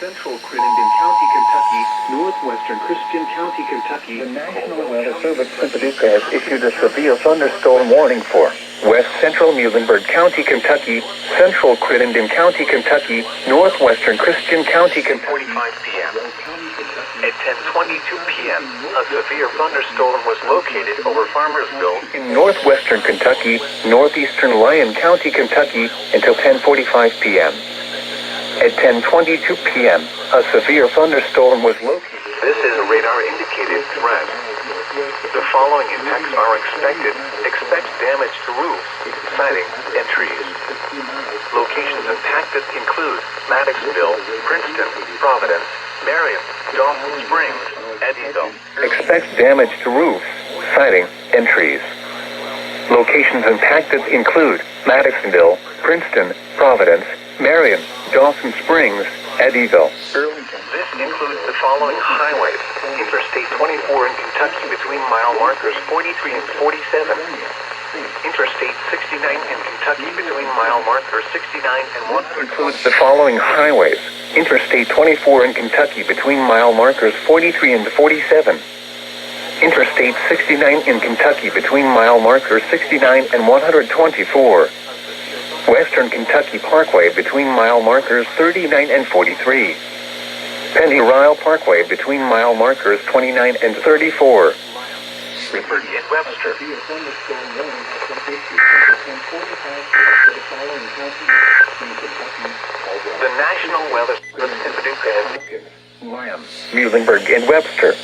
Central Crittenden County, Kentucky, Northwestern Christian County, Kentucky. The National Weather Service in Paducah has issued a severe thunderstorm warning for West Central Muhlenberg County, Kentucky, Central Crittenden County, Kentucky, Northwestern Christian County, Kentucky. 45 p.m. At 10:22 p.m., a severe thunderstorm was located over Farmersville In northwestern Kentucky, northeastern Lyon County, Kentucky, until 10:45 p.m. At 10:22 p.m., a severe thunderstorm was located. This is a radar-indicated threat. The following impacts are expected. Expect damage to roofs, siding, and trees. Locations impacted include Maddoxville, Princeton, Providence, Marion, Dawson Springs, Eddyville. Expect damage to roofs, siding, and trees. Locations impacted include Maddoxville, Princeton, Providence, Marion, Dawson Springs, Eddyville. This includes the following highways. Interstate 24 in Kentucky between mile markers 43 and 47. Interstate 69 in Kentucky between mile markers 69 and 100. Includes the following highways. Interstate 24 in Kentucky between mile markers 43 and 47. Interstate 69 in Kentucky between mile markers 69 and 124. Western Kentucky Parkway between mile markers 39 and 43. Penny Ryle Parkway between mile markers 29 and 34. Liberty and Webster. The National Weather Service in Paducah has Lyon, Muhlenberg, and Webster.